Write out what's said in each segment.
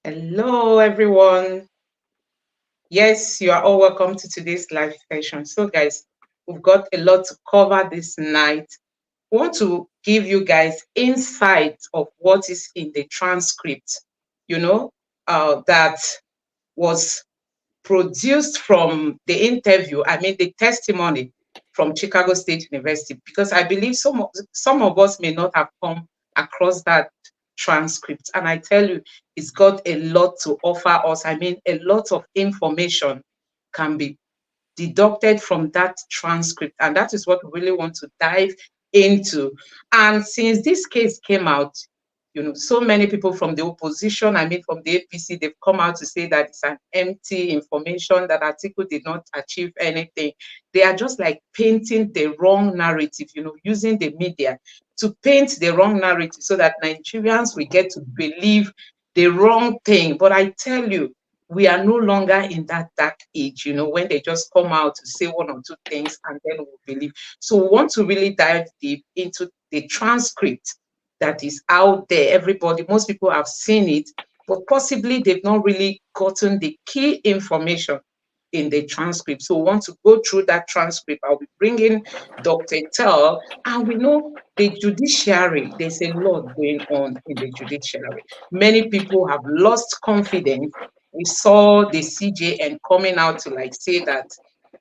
Hello, everyone. Yes, you are all welcome to today's live session. So, guys, we've got a lot to cover this night. We want to give you guys insight of what is in the transcript, you know, that was produced from the interview, the testimony from Chicago State University, because I believe some of us may not have come across that transcript. And I tell you, it's got a lot to offer us. A lot of information can be deducted from that transcript. And that is what we really want to dive into. And since this case came out, so many people from the opposition, from the APC, they've come out to say that it's an empty information, that article did not achieve anything. They are just like painting the wrong narrative, using the media to paint the wrong narrative so that Nigerians will get to believe the wrong thing. But I tell you, we are no longer in that dark age, when they just come out to say one or two things and then we'll believe. So we want to really dive deep into the transcript that is out there. Everybody, most people have seen it, but possibly they've not really gotten the key information in the transcript. So we want to go through that transcript. I'll be bringing Dr. Tell, and we know the judiciary, there's a lot going on in the judiciary. Many people have lost confidence. We saw the CJN coming out to say that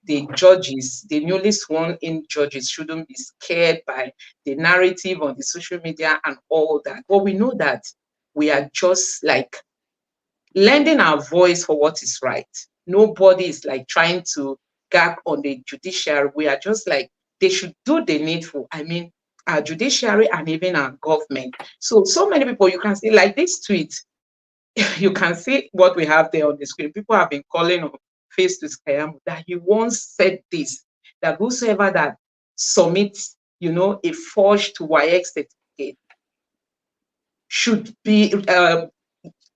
the judges, the newly sworn in judges, shouldn't be scared by the narrative on the social media and all that. But we know that we are just lending our voice for what is right. Nobody is trying to gag on the judiciary. We are just they should do the needful. Our judiciary and even our government. So many people, you can see this tweet, you can see what we have there on the screen. People have been calling on Face to Skyam that he once said this, that whosoever that submits, a forged WAEC certificate should be,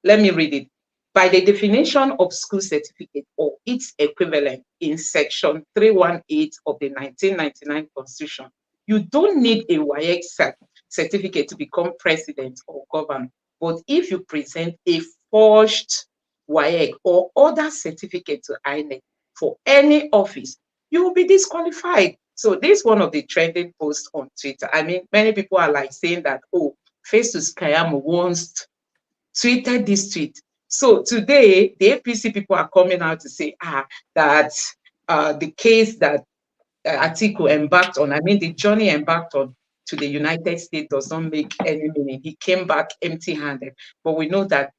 let me read it. By the definition of school certificate or its equivalent in section 318 of the 1999 Constitution, you don't need a WAEC certificate to become president or governor. But if you present a forged WAEC or other certificate to INEC for any office, you will be disqualified. So this is one of the trending posts on Twitter. Many people are saying that, oh, Face to Skyam once tweeted this tweet. So today, the APC people are coming out to say, that the case that Atiku embarked on, the journey embarked on to the United States does not make any meaning. He came back empty-handed. But we know that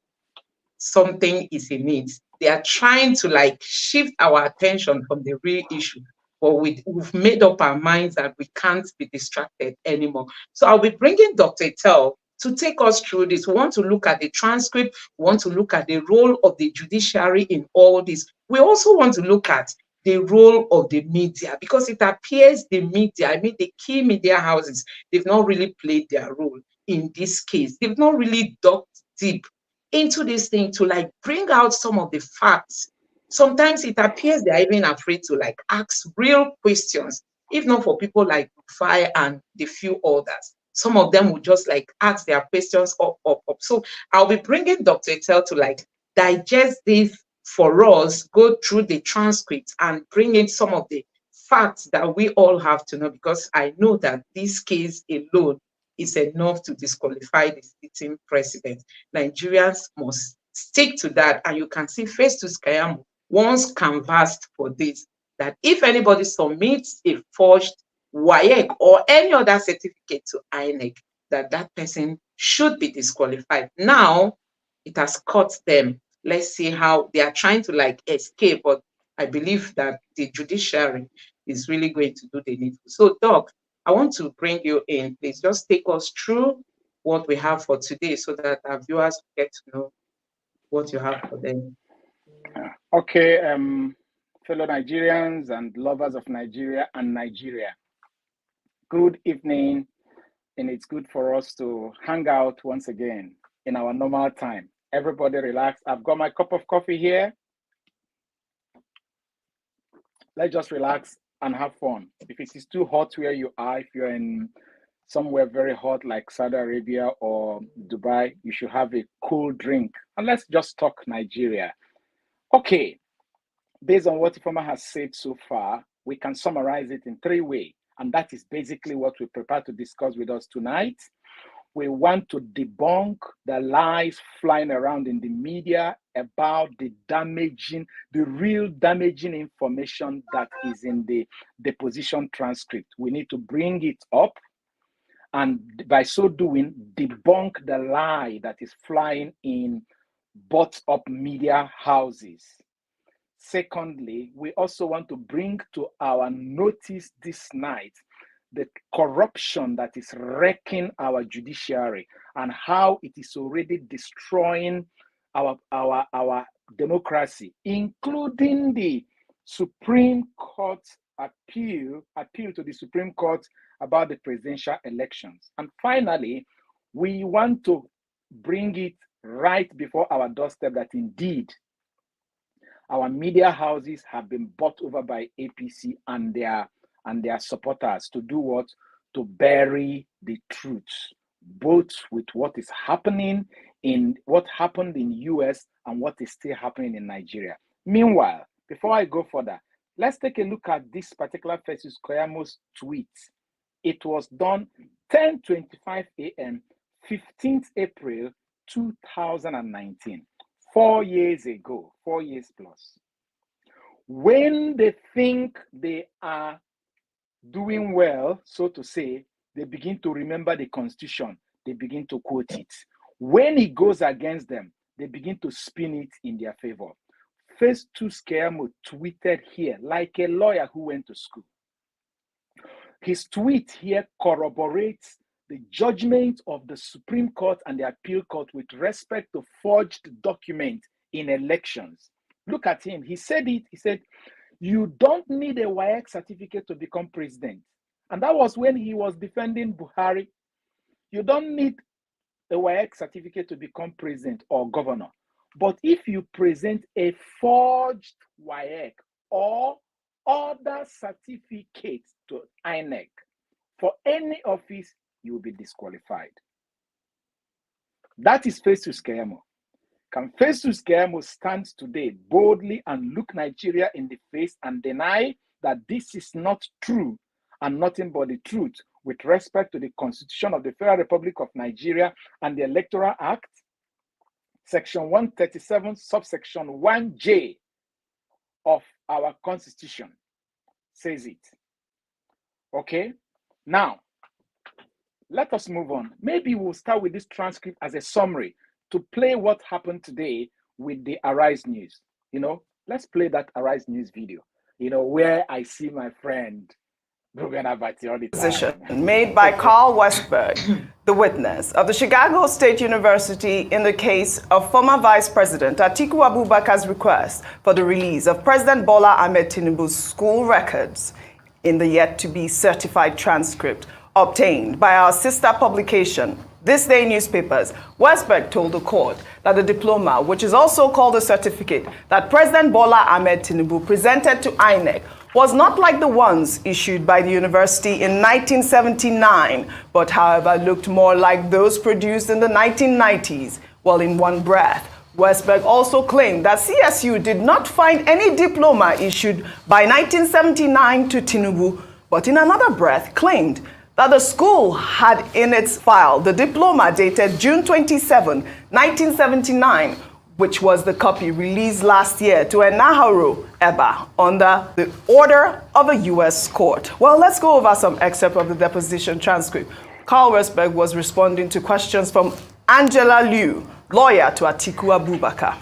something is in it. They are trying to shift our attention from the real issue. But we've made up our minds that we can't be distracted anymore. So I'll be bringing Dr. Tell to take us through this. We want to look at the transcript. We want to look at the role of the judiciary in all this. We also want to look at the role of the media, because it appears the media, the key media houses, they've not really played their role in this case. They've not really dug deep into this thing to bring out some of the facts. Sometimes it appears they're even afraid to ask real questions, if not for people like Rufai and the few others. Some of them would just ask their questions up. So I'll be bringing Dr. Tell to digest this for us, go through the transcripts and bring in some of the facts that we all have to know, because I know that this case alone is enough to disqualify the sitting president. Nigerians must stick to that. And you can see Festus Keyamo once canvassed for this, that if anybody submits a forged WAEC or any other certificate to INEC, that person should be disqualified. Now, it has caught them. Let's see how they are trying to escape, but I believe that the judiciary is really going to do the needful. So, Doc, I want to bring you in. Please just take us through what we have for today so that our viewers get to know what you have for them. Okay, fellow Nigerians and lovers of Nigeria and Nigeria, good evening, and it's good for us to hang out once again in our normal time. Everybody relax. I've got my cup of coffee here. Let's just relax and have fun. If it is too hot where you are, if you're in somewhere very hot like Saudi Arabia or Dubai, you should have a cool drink. And let's just talk Nigeria. Okay, based on what Ifoma has said so far, we can summarize it in 3 ways. And that is basically what we prepare to discuss with us tonight. We want to debunk the lies flying around in the media about the real damaging information that is in the deposition transcript. We need to bring it up, and by so doing, debunk the lie that is flying in bought-up media houses. Secondly, we also want to bring to our notice this night the corruption that is wrecking our judiciary and how it is already destroying our democracy, including the Supreme Court appeal to the Supreme Court about the presidential elections. And finally, we want to bring it right before our doorstep that indeed our media houses have been bought over by APC and their supporters to do what? To bury the truth, both with what is happening in what happened in US and what is still happening in Nigeria. Meanwhile, before I go further, let's take a look at this particular Festus Keyamo tweet. It was done 10:25 a.m., 15th April 2019. 4 years ago, 4 years plus. When they think they are doing well, so to say, they begin to remember the Constitution, they begin to quote it. When it goes against them, they begin to spin it in their favor. Festus Keyamo tweeted here like a lawyer who went to school. His tweet here corroborates the judgment of the Supreme Court and the Appeal Court with respect to forged documents in elections. Look at him. He said it. He said, you don't need a WAEC certificate to become president. And that was when he was defending Buhari. You don't need a WAEC certificate to become president or governor. But if you present a forged WAEC or other certificate to INEC for any office, you will be disqualified. That is Festus Keyamo. Can Festus Keyamo stand today boldly and look Nigeria in the face and deny that this is not true and nothing but the truth with respect to the Constitution of the Federal Republic of Nigeria and the Electoral Act, Section 137, subsection 1J of our Constitution says it. Okay? Now, let us move on. Maybe we'll start with this transcript as a summary to play what happened today with the Arise News. Let's play that Arise News video, where I see my friend Ruben Abati all the time. Position made by Carl Westberg, the witness of the Chicago State University in the case of former Vice President Atiku Abubakar's request for the release of President Bola Ahmed Tinubu's school records in the yet-to-be certified transcript obtained by our sister publication, This Day Newspapers. Westberg told the court that the diploma, which is also called a certificate that President Bola Ahmed Tinubu presented to INEC, was not like the ones issued by the university in 1979, but however looked more like those produced in the 1990s. Well, in one breath, Westberg also claimed that CSU did not find any diploma issued by 1979 to Tinubu, but in another breath claimed that the school had in its file the diploma dated June 27, 1979, which was the copy released last year to Enaharo Eba under the order of a U.S. court. Well, let's go over some excerpt of the deposition transcript. Carl Westberg was responding to questions from Angela Liu, lawyer to Atiku Abubakar.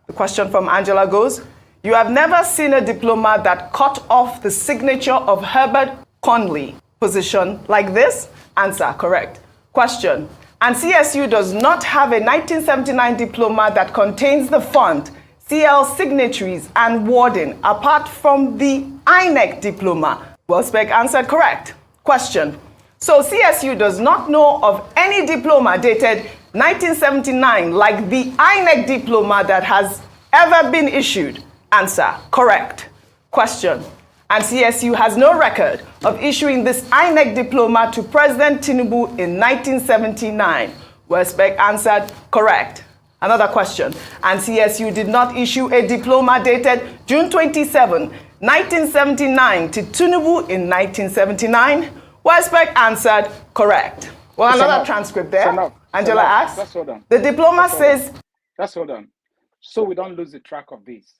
The question from Angela goes, you have never seen a diploma that cut off the signature of Herbert Conley position like this? Answer, correct. Question, and CSU does not have a 1979 diploma that contains the font, CL signatories, and wording apart from the INEC diploma. Westberg answered correct. Question, so CSU does not know of any diploma dated 1979 like the INEC diploma that has ever been issued? Answer, correct. Question, And CSU has no record of issuing this INEC diploma to President Tinubu in 1979. Westbeck answered correct. Another question. And CSU did not issue a diploma dated June 27, 1979 to Tinubu in 1979. Westbeck answered correct. Well, another transcript there. Angela asks, just hold on. The diploma says... Just hold on. So we don't lose the track of this.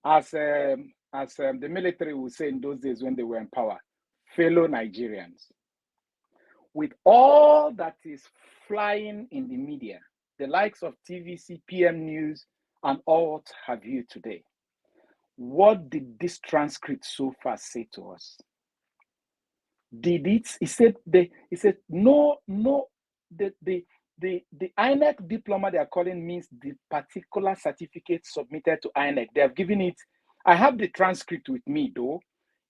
As the military would say in those days when they were in power, fellow Nigerians, with all that is flying in the media, the likes of TVC, PM News, and all what have you today, what did this transcript so far say to us? Did it? He said no. The INEC diploma they are calling means the particular certificate submitted to INEC. They have given it. I have the transcript with me though.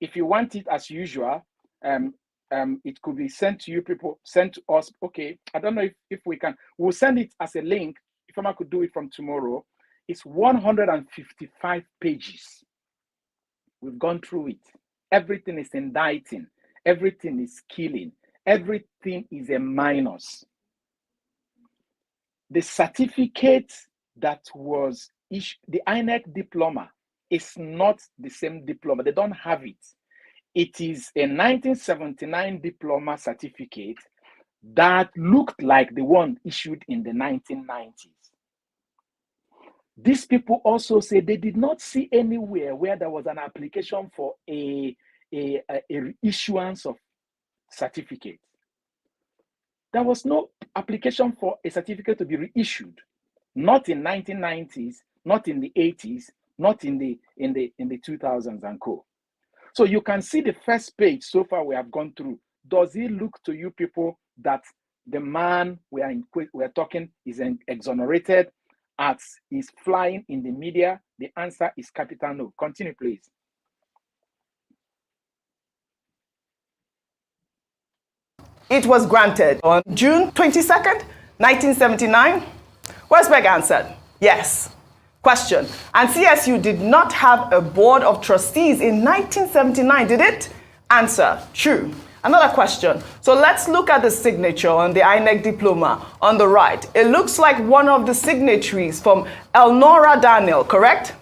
If you want it as usual, it could be sent to you people, sent to us. Okay, I don't know if we can. We'll send it as a link. If I could do it from tomorrow, it's 155 pages. We've gone through it. Everything is indicting. Everything is killing. Everything is a minus. The certificate that was issued, the INEC diploma, is not the same diploma. They don't have it. It is a 1979 diploma certificate that looked like the one issued in the 1990s. These people also say they did not see anywhere where there was an application for a issuance of certificate. There was no application for a certificate to be reissued, not in 1990s, not in the 80s, not in the 2000s and co. So you can see the first page so far we have gone through. Does it look to you people that the man we're talking is exonerated, as is flying in the media? The answer is capital no. Continue, please. It was granted on June 22nd, 1979. Westbeck answered, yes. Question, and CSU did not have a board of trustees in 1979, did it? Answer, true. Another question. So let's look at the signature on the INEC diploma on the right. It looks like one of the signatories from Elnora Daniel, correct?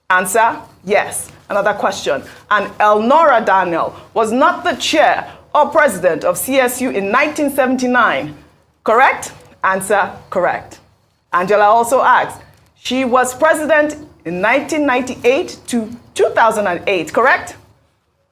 Answer, yes. Another question. And Elnora Daniel was not the chair or president of CSU in 1979, correct? Answer, correct. Angela also asks, she was president in 1998 to 2008, correct?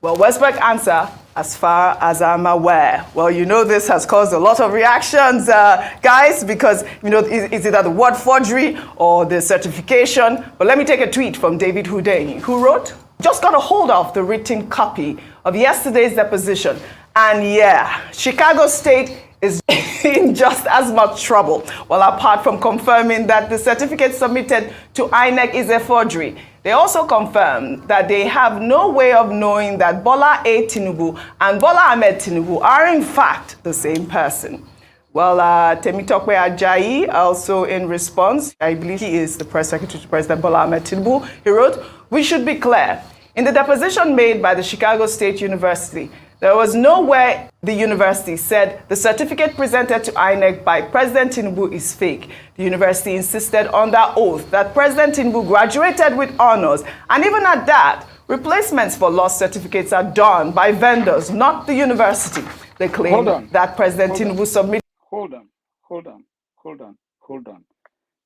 Well, Westbeck answer, as far as I'm aware. Well, you know this has caused a lot of reactions, guys, because, you know, is it the word forgery or the certification? But let me take a tweet from David Hudeni, who wrote, just got a hold of the written copy of yesterday's deposition. And yeah, Chicago State is in just as much trouble. Well, apart from confirming that the certificate submitted to INEC is a forgery, they also confirmed that they have no way of knowing that Bola A. Tinubu and Bola Ahmed Tinubu are in fact the same person. Well, Temitope Ajayi also in response, I believe he is the press secretary to President Bola Ahmed Tinubu, he wrote, we should be clear. In the deposition made by the Chicago State University, there was nowhere the university said the certificate presented to INEC by President Tinubu is fake. The university insisted on that oath that President Tinubu graduated with honors, and even at that, replacements for lost certificates are done by vendors, not the university. They claim that President Tinubu submitted... Hold on.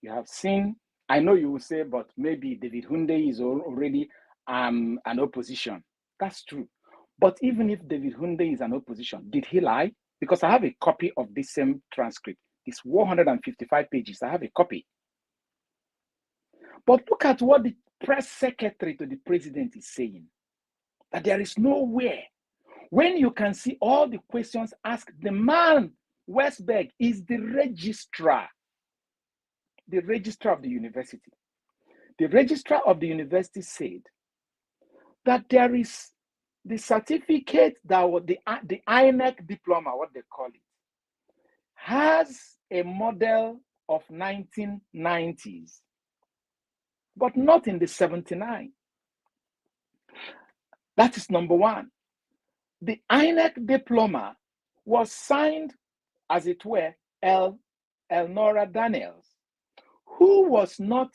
You have seen, I know you will say, but maybe David Hunde is already an opposition. That's true. But even if David Hunde is an opposition, did he lie? Because I have a copy of this same transcript. It's 155 pages. I have a copy. But look at what the press secretary to the president is saying. That there is nowhere. When you can see all the questions asked, the man, Westberg, is the registrar of the university. The registrar of the university said that there is the certificate that was the INEC diploma, what they call it, has a model of 1990s, but not in the 79. That is number one. The INEC diploma was signed, as it were, Elnora Daniels, who was not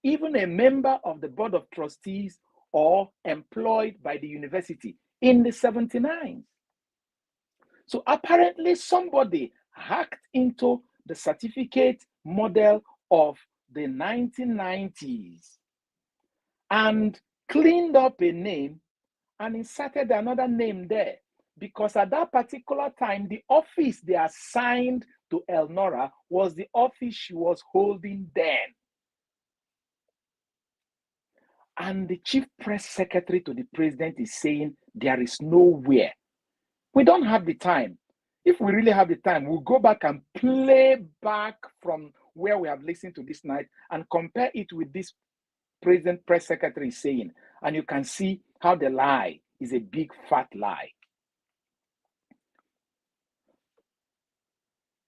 even a member of the Board of Trustees or employed by the university in the 79s. So apparently somebody hacked into the certificate model of the 1990s and cleaned up a name and inserted another name there, because at that particular time, the office they assigned to Elnora was the office she was holding then. And the chief press secretary to the president is saying there is nowhere. We don't have the time. If we really have the time, we'll go back and play back from where we have listened to this night and compare it with this president press secretary saying, and you can see how the lie is a big fat lie.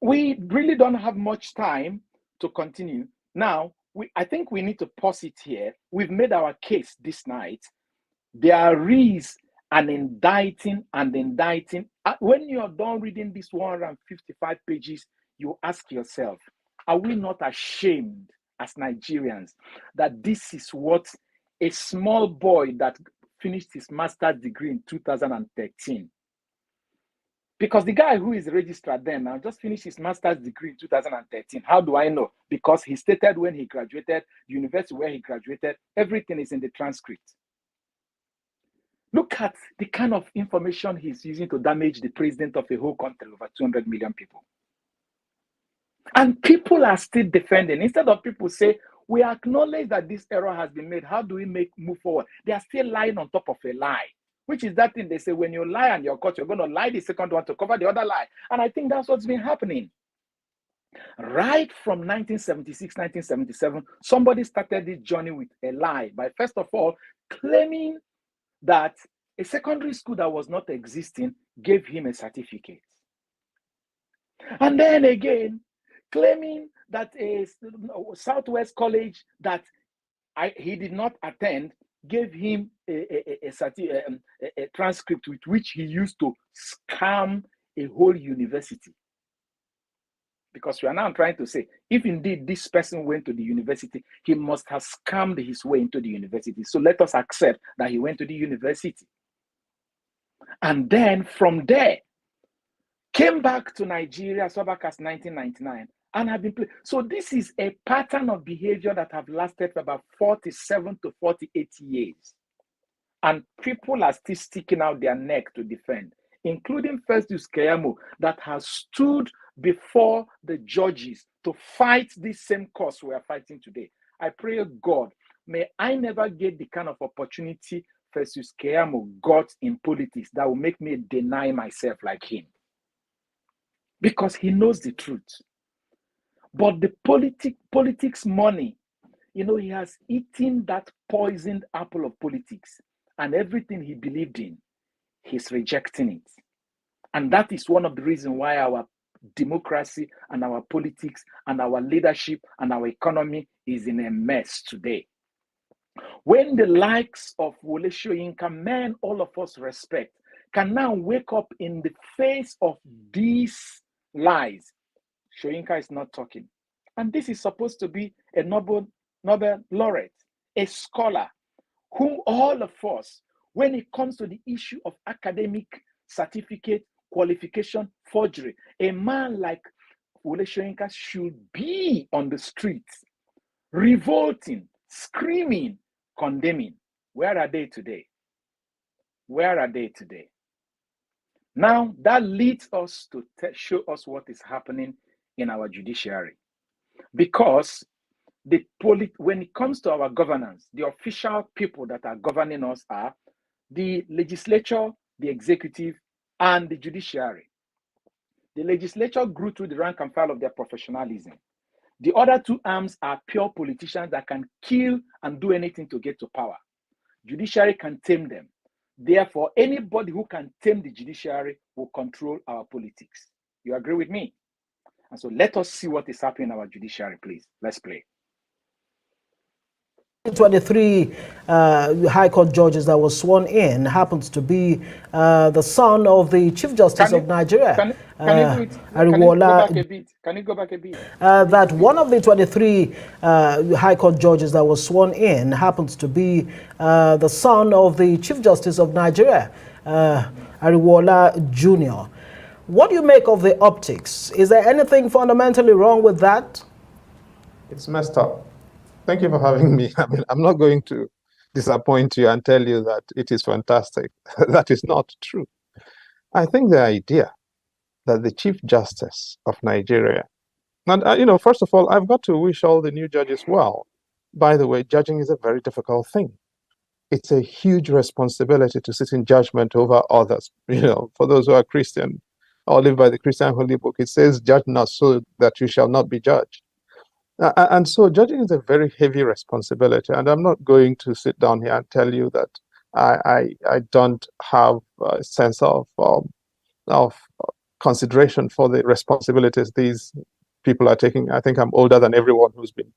We really don't have much time to continue. Now, I think we need to pause it here. We've made our case this night. There is an indicting and indicting. When you're done reading these 155 pages, you ask yourself, are we not ashamed as Nigerians that this is what a small boy that finished his master's degree in 2013, because the guy who is registered then now just finished his master's degree in 2013. How do I know? Because he stated when he graduated, the university where he graduated, everything is in the transcript. Look at the kind of information he's using to damage the president of a whole country, over 200 million people. And people are still defending. Instead of people say, we acknowledge that this error has been made, how do we move forward? They are still lying on top of a lie, which is that thing they say, when you lie and you're caught, you're going to lie the second one to cover the other lie. And I think that's what's been happening. Right from 1976, 1977, somebody started this journey with a lie by, first of all, claiming that a secondary school that was not existing gave him a certificate. And then again, claiming that a Southwest College that he did not attend gave him a transcript with which he used to scam a whole university. Because we are now trying to say, if indeed this person went to the university, he must have scammed his way into the university. So let us accept that he went to the university. And then from there, came back to Nigeria, so back as 1999, and have been playing. So this is a pattern of behavior that have lasted for about 47 to 48 years. And people are still sticking out their neck to defend, including Festus Keyamo, that has stood before the judges to fight this same cause we are fighting today. I pray, God, may I never get the kind of opportunity Festus Keyamo got in politics that will make me deny myself like him. Because he knows the truth. But the politics money, he has eaten that poisoned apple of politics, and everything he believed in, he's rejecting it. And that is one of the reasons why our democracy and our politics and our leadership and our economy is in a mess today. When the likes of Wole Soyinka, men all of us respect, can now wake up in the face of these lies, Soyinka is not talking. And this is supposed to be a Nobel laureate, a scholar, whom all of us, when it comes to the issue of academic certificate, qualification, forgery, a man like Wole Soyinka should be on the streets, revolting, screaming, condemning. Where are they today? Where are they today? Now, that leads us to show us what is happening in our judiciary. Because when it comes to our governance, the official people that are governing us are the legislature, the executive, and the judiciary. The legislature grew through the rank and file of their professionalism. The other two arms are pure politicians that can kill and do anything to get to power. Judiciary can tame them. Therefore, anybody who can tame the judiciary will control our politics. You agree with me? And so let us see what is happening in our judiciary, please. Let's play. 23 High Court judges that was sworn in happens to be the son of the Chief Justice of Nigeria. Can you do it? Can you go back a bit? Can you go back a bit? That one of the 23 High Court judges that was sworn in happens to be the son of the Chief Justice of Nigeria, Ariwola Jr. What do you make of the optics? Is there anything fundamentally wrong with that? It's messed up. Thank you for having me. I mean, I'm not going to disappoint you and tell you that it is fantastic. That is not true. I think the idea that the Chief Justice of Nigeria, and first of all, I've got to wish all the new judges well. By the way, judging is a very difficult thing. It's a huge responsibility to sit in judgment over others. For those who are Christian or live by the Christian Holy Book, it says, "Judge not so that you shall not be judged." And so judging is a very heavy responsibility. And I'm not going to sit down here and tell you that I don't have a sense of consideration for the responsibilities these people are taking. I think I'm older than everyone who's been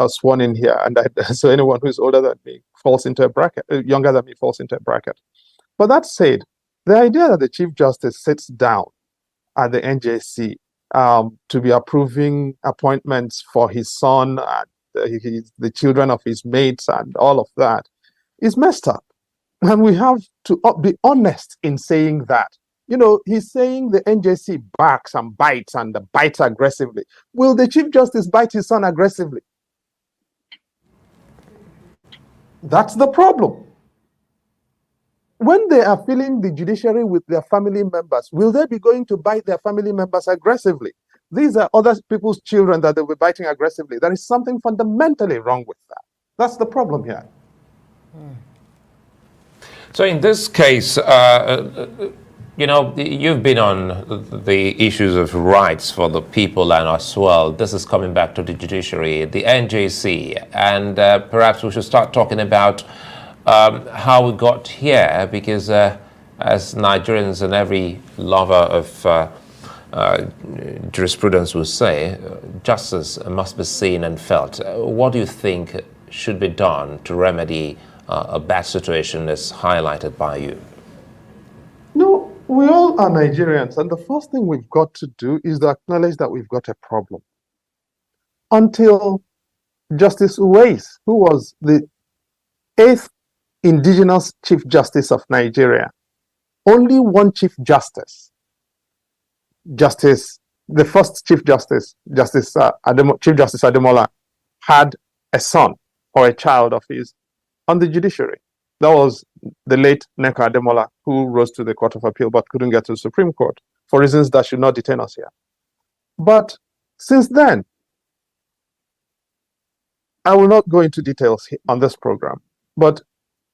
sworn in here. And so anyone who's older than me falls into a bracket, younger than me falls into a bracket. But that said, the idea that the Chief Justice sits down at the NJC to be approving appointments for his son and the children of his mates and all of that is messed up. And we have to be honest in saying that. He's saying the NJC barks and bites and bites aggressively. Will the Chief Justice bite his son aggressively? That's the problem. When they are filling the judiciary with their family members, will they be going to bite their family members aggressively? These are other people's children that they'll be biting aggressively. There is something fundamentally wrong with that. That's the problem here. So in this case, you've been on the issues of rights for the people and as well. This is coming back to the judiciary, the NJC, and perhaps we should start talking about how we got here, because as Nigerians and every lover of jurisprudence will say, justice must be seen and felt. What do you think should be done to remedy a bad situation as highlighted by you? No, we all are Nigerians, and the first thing we've got to do is to acknowledge that we've got a problem. Until Justice Uwais, who was the 8th indigenous Chief Justice of Nigeria, only one Chief Justice, the first Chief Justice, Chief Justice Ademola, had a son or a child of his on the judiciary. That was the late Neka Ademola, who rose to the Court of Appeal but couldn't get to the Supreme Court for reasons that should not detain us here. But since then, I will not go into details on this program, but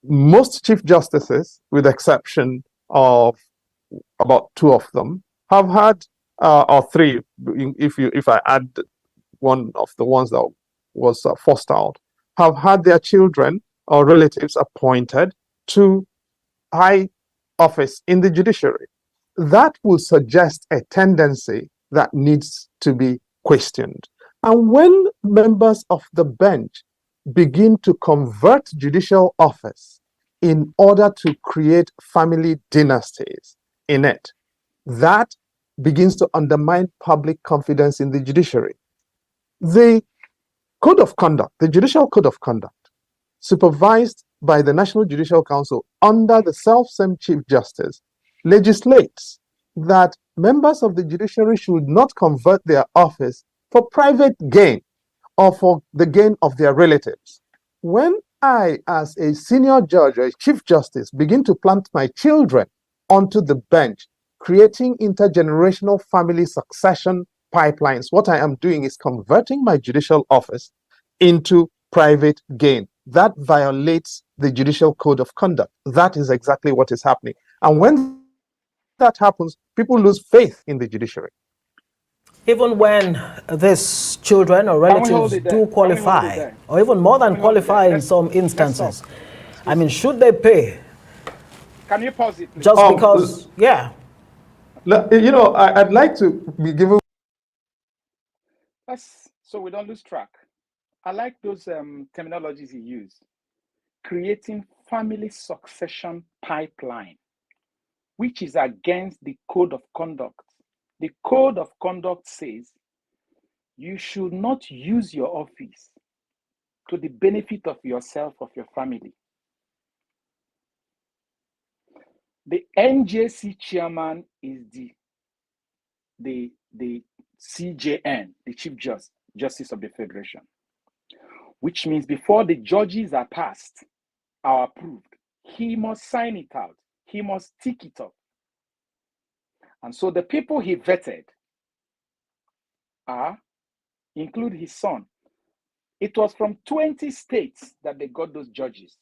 most Chief Justices, with the exception of about 2 of them, have had, or 3, if I add one of the ones that was forced out, have had their children or relatives appointed to high office in the judiciary. That will suggest a tendency that needs to be questioned. And when members of the bench begin to convert judicial office in order to create family dynasties in it, that begins to undermine public confidence in the judiciary. The Code of Conduct, the Judicial Code of Conduct, supervised by the National Judicial Council under the self-same Chief Justice, legislates that members of the judiciary should not convert their office for private gain or for the gain of their relatives. When I, as a senior judge or a Chief Justice, begin to plant my children onto the bench, creating intergenerational family succession pipelines, what I am doing is converting my judicial office into private gain. That violates the Judicial Code of Conduct. That is exactly what is happening. And when that happens, people lose faith in the judiciary. Even when these children or relatives do qualify, or even more than qualify in some instances, I mean, should they pay? Can you pause it, please? Just because, yeah. I'd like to be given. So we don't lose track. I like those terminologies he used. Creating family succession pipeline, which is against the code of conduct. The code of conduct says you should not use your office to the benefit of yourself, of your family. The NJC chairman is the CJN, the Chief Justice of the Federation, which means before the judges are passed or approved, he must sign it out. He must tick it up. And so the people he vetted include his son. It was from 20 states that they got those judges.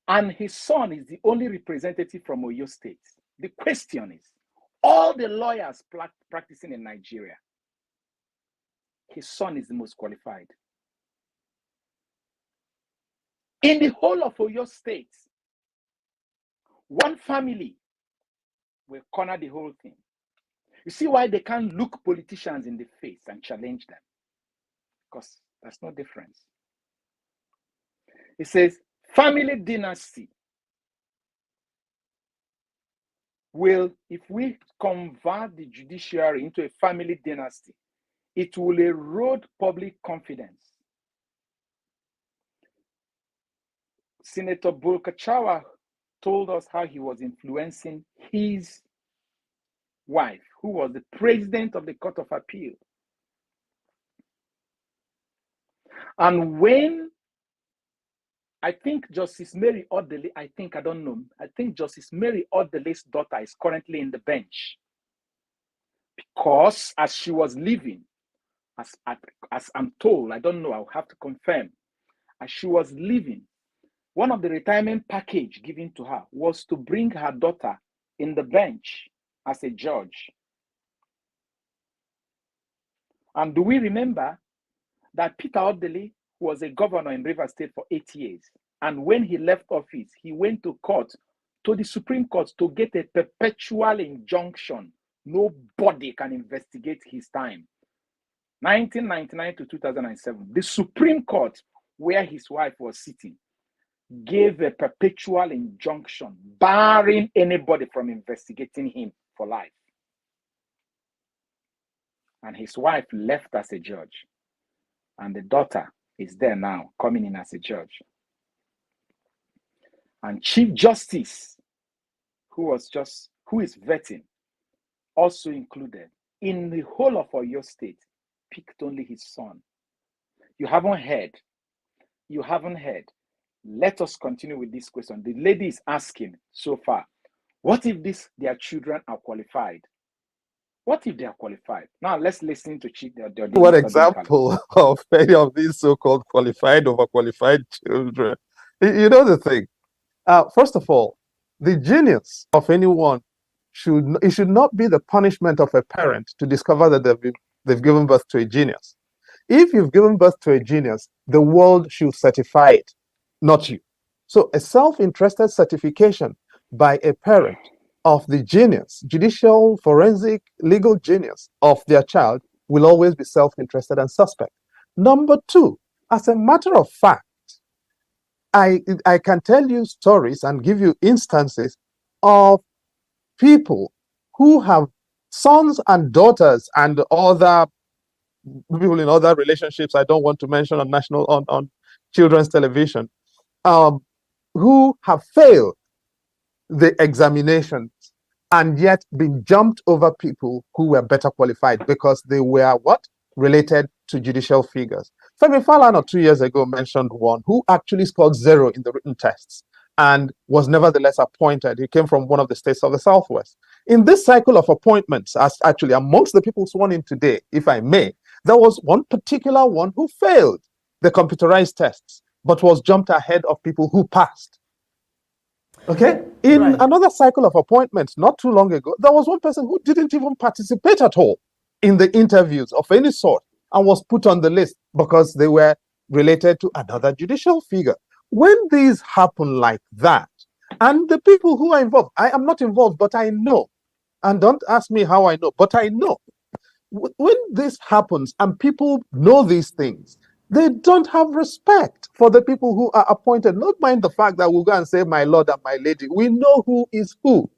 And his son is the only representative from Oyo State. The question is, all the lawyers practicing in Nigeria, his son is the most qualified. In the whole of Oyo State, one family will corner the whole thing. You see why they can't look politicians in the face and challenge them? Because there's no difference. It says, family dynasty will, if we convert the judiciary into a family dynasty, it will erode public confidence. Senator Bulkachawa told us how he was influencing his wife, who was the president of the Court of Appeal. And when I think Justice Mary Odele, I think Justice Mary Odele's daughter is currently in the bench. Because as she was leaving, as I'm told, I don't know, I'll have to confirm, as she was leaving, one of the retirement package given to her was to bring her daughter in the bench as a judge. And do we remember that Peter Odele was a governor in Rivers State for 8 years? And when he left office, he went to court, to the Supreme Court, to get a perpetual injunction. Nobody can investigate his time. 1999 to 2007, the Supreme Court, where his wife was sitting, gave a perpetual injunction barring anybody from investigating him for life. And his wife left as a judge. And the daughter is there now, coming in as a judge. And Chief Justice, who is vetting, also included, in the whole of Oyo State, picked only his son. You haven't heard. Let us continue with this question. The lady is asking so far, what if their children are qualified? What if they are qualified? Now let's listen to one example of any of these so-called qualified, overqualified children. You know the thing. First of all, the genius of anyone should not be the punishment of a parent to discover that they've given birth to a genius. If you've given birth to a genius, the world should certify it, not you. So a self-interested certification by a parent of the genius, judicial, forensic, legal genius of their child will always be self-interested and suspect. Number two, as a matter of fact, I can tell you stories and give you instances of people who have sons and daughters and other people in other relationships I don't want to mention on children's television, who have failed the examinations and yet been jumped over people who were better qualified because they were what? Related to judicial figures. Femi Falana 2 years ago mentioned one who actually scored 0 in the written tests and was nevertheless appointed. He came from one of the states of the Southwest. In this cycle of appointments, as actually amongst the people sworn in today, if I may, there was one particular one who failed the computerized tests, but was jumped ahead of people who passed. Okay? In another cycle of appointments, not too long ago, there was one person who didn't even participate at all in the interviews of any sort and was put on the list because they were related to another judicial figure. When these happen like that, and the people who are involved, I am not involved, but I know, and don't ask me how I know, but I know when this happens and people know these things, they don't have respect for the people who are appointed. Not mind the fact that we'll go and say, my lord and my lady. We know who is who.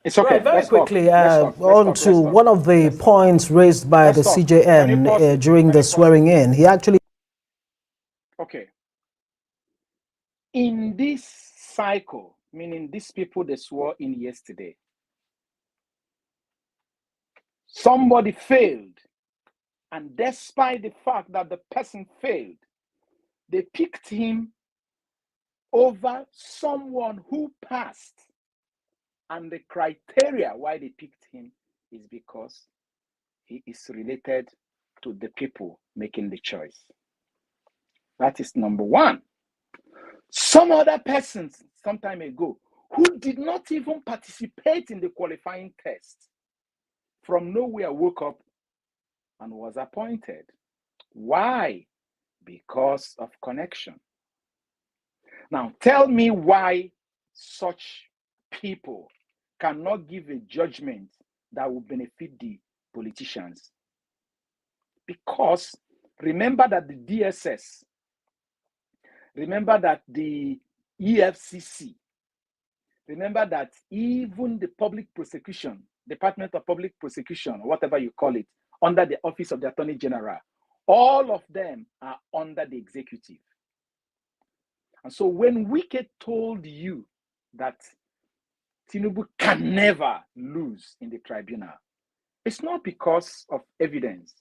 It's okay. Right, very Let's talk. quickly, Let's talk. on to one of the points raised by the CJN during the swearing in. He actually... Okay. In this cycle, meaning these people they swore in yesterday, somebody failed. And despite the fact that the person failed, they picked him over someone who passed. And the criteria why they picked him is because he is related to the people making the choice. That is number one. Some other persons some time ago who did not even participate in the qualifying test from nowhere woke up and was appointed. Why? Because of connection. Now tell me why such people cannot give a judgment that will benefit the politicians. Because remember that the DSS, remember that the EFCC, remember that even the public prosecution, Department of Public Prosecution, or whatever you call it, under the Office of the Attorney General, all of them are under the executive. And so when Wike told you that Tinubu can never lose in the tribunal, it's not because of evidence.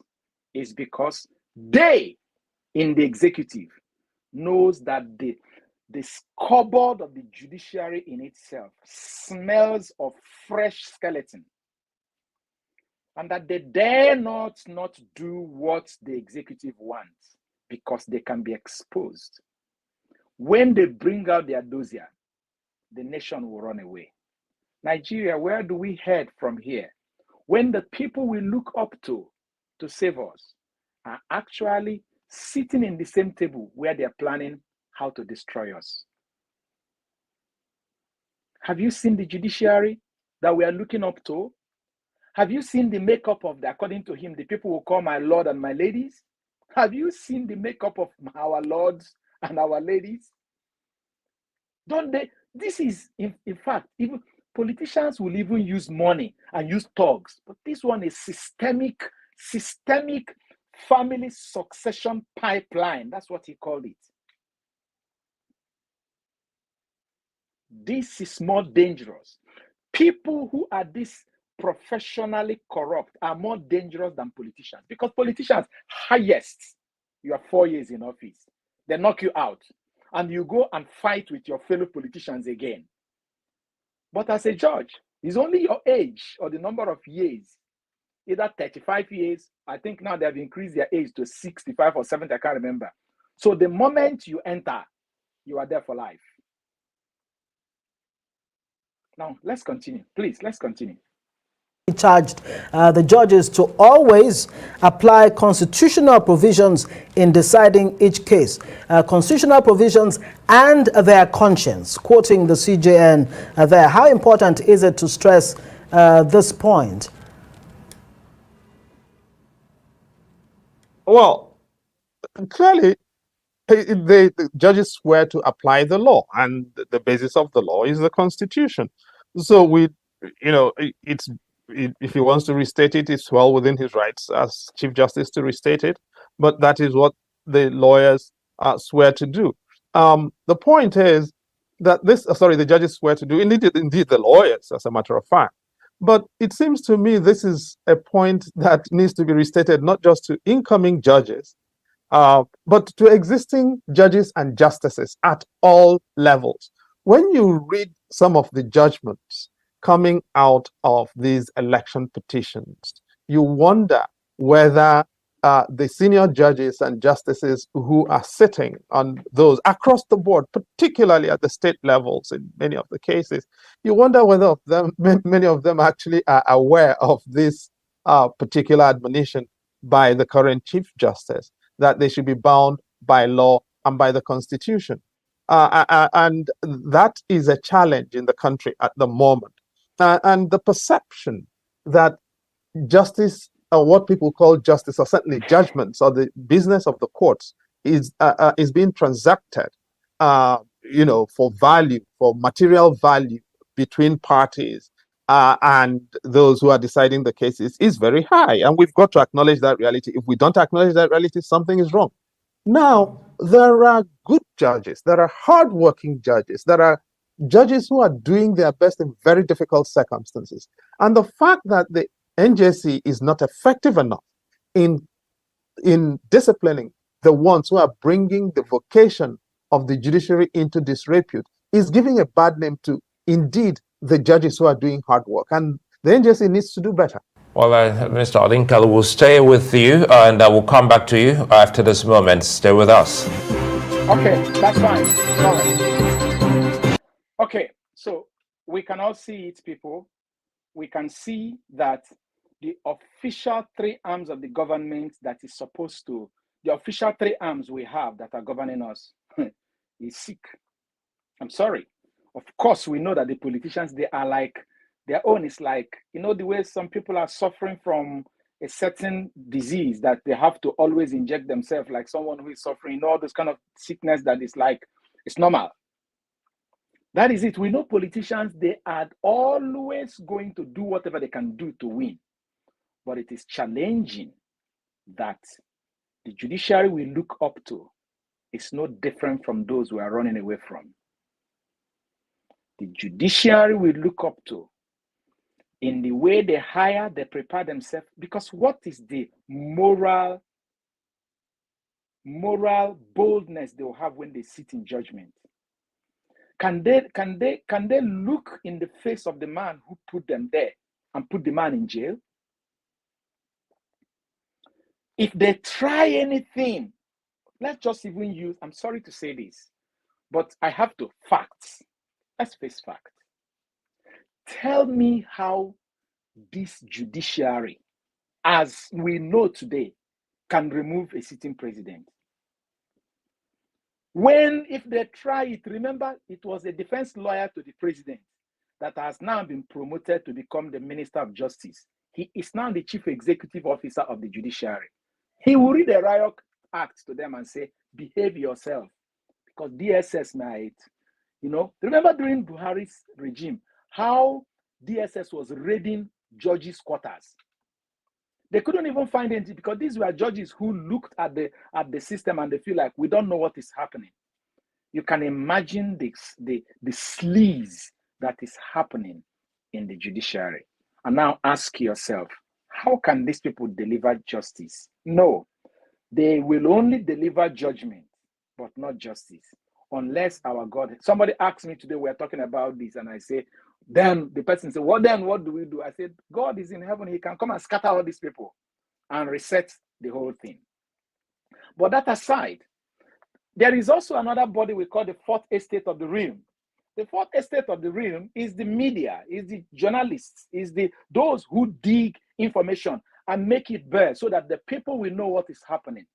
It's because they, in the executive, knows that the scoreboard of the judiciary in itself smells of fresh skeleton, and that they dare not do what the executive wants because they can be exposed. When they bring out their dossier, the nation will run away. Nigeria, where do we head from here? When the people we look up to save us are actually sitting in the same table where they're planning how to destroy us. Have you seen the judiciary that we are looking up to? Have you seen the makeup of according to him, the people who call my lord and my ladies? Have you seen the makeup of our lords and our ladies? Don't they? This is, in fact, even politicians will even use money and use thugs. But this one is systemic family succession pipeline. That's what he called it. This is more dangerous. People who are this professionally corrupt are more dangerous than politicians, because politicians, highest, you are 4 years in office. They knock you out and you go and fight with your fellow politicians again. But as a judge, it's only your age or the number of years, either 35 years, I think now they have increased their age to 65 or 70, I can't remember. So the moment you enter, you are there for life. Now, let's continue. Please, let's continue. He charged the judges to always apply constitutional provisions in deciding each case. Constitutional provisions and their conscience. Quoting the CJN there, how important is it to stress this point? Well, clearly, the judges swear to apply the law, and the basis of the law is the Constitution. So if he wants to restate it, it's well within his rights as Chief Justice to restate it. But that is what the lawyers swear to do. The point is that the judges swear to do, indeed the lawyers, as a matter of fact. But it seems to me this is a point that needs to be restated not just to incoming judges, but to existing judges and justices at all levels. When you read some of the judgments coming out of these election petitions, you wonder whether the senior judges and justices who are sitting on those across the board, particularly at the state levels in many of the cases, you wonder whether many of them actually are aware of this particular admonition by the current Chief Justice, that they should be bound by law and by the Constitution. And that is a challenge in the country at the moment. And the perception that justice what people call justice, or certainly judgments, or the business of the courts is being transacted, for value, for material value between parties and those who are deciding the cases is very high. And we've got to acknowledge that reality. If we don't acknowledge that reality, something is wrong. Now, there are good judges, there are hardworking judges, there are judges who are doing their best in very difficult circumstances. And the fact that the NJC is not effective enough in disciplining the ones who are bringing the vocation of the judiciary into disrepute is giving a bad name to, indeed, the judges who are doing hard work. And the NJC needs to do better. Well, Mr. Odinkalu, we'll stay with you, and I will come back to you after this moment. Stay with us. Okay, that's fine. All right. Okay, so we can all see it, people. We can see that the official three arms of the government that is supposed to, the official three arms we have that are governing us is sick. I'm sorry. Of course, we know that the politicians, they are like, their own is like, the way some people are suffering from a certain disease that they have to always inject themselves, like someone who is suffering, all this kind of sickness that is like, it's normal. That is it. We know politicians, they are always going to do whatever they can do to win. But it is challenging that the judiciary we look up to is no different from those we are running away from. The judiciary we look up to, in the way they hire, they prepare themselves, because what is the moral boldness they will have when they sit in judgment? Can they look in the face of the man who put them there and put the man in jail? If they try anything, let's just even use, I'm sorry to say this, but I have to, facts. Let's face facts. Tell me how this judiciary, as we know today, can remove a sitting president. When, if they try it, remember, it was a defense lawyer to the president that has now been promoted to become the Minister of Justice. He is now the Chief Executive Officer of the Judiciary. He will read the Riot Act to them and say, behave yourself, because DSS might, remember during Buhari's regime, how DSS was raiding judges' quarters. They couldn't even find anything because these were judges who looked at the system and they feel like we don't know what is happening. You can imagine the sleaze that is happening in the judiciary. And now ask yourself, how can these people deliver justice? No, they will only deliver judgment, but not justice, unless our God. Somebody asked me today, we're talking about this, and I say, then the person said, well, then what do we do? I said, God is in heaven. He can come and scatter all these people and reset the whole thing. But that aside, there is also another body we call the fourth estate of the realm. The fourth estate of the realm is the media, is the journalists, is those who dig information and make it bear so that the people will know what is happening.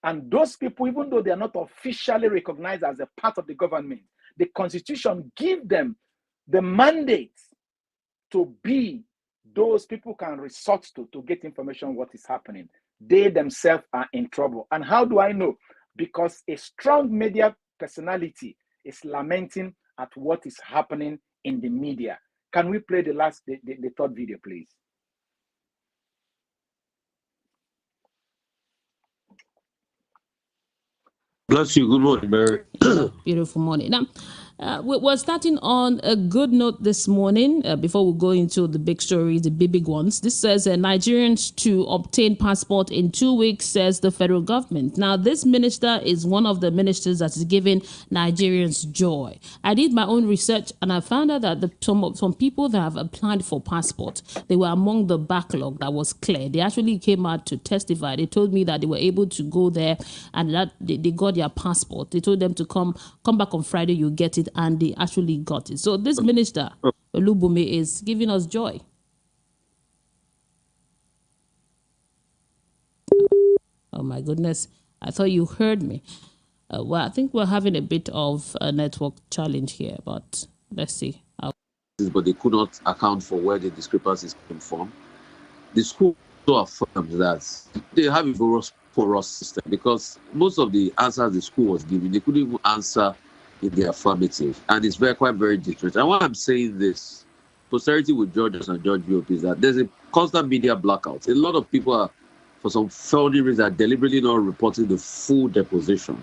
And those people, even though they are not officially recognized as a part of the government, the Constitution gives them the mandate to be those people can resort to get information on what is happening. They themselves are in trouble. And how do I know? Because a strong media personality is lamenting at what is happening in the media. Can we play the third video, please? Bless you. Good morning, Mary. Beautiful morning. Now, we're starting on a good note this morning before we go into the big stories, the big ones. This says Nigerians to obtain passport in 2 weeks, says the federal government. Now, this minister is one of the ministers that is giving Nigerians joy. I did my own research and I found out that some people that have applied for passport, they were among the backlog that was cleared. They actually came out to testify. They told me that they were able to go there and that they got their passport. They told them to come back on Friday, you get it, and they actually got it. So this minister, Olubume, is giving us joy. Oh my goodness, I thought you heard me. Well, I think we're having a bit of a network challenge here, but let's see. But they could not account for where the discrepancies came from. The school affirmed that they have a porous system, because most of the answers the school was giving, they couldn't even answer in the affirmative, and it's quite very different. And why I'm saying this, posterity with judges and judge BOP, is that there's a constant media blackout. A lot of people are, for some felony reason, are deliberately not reporting the full deposition.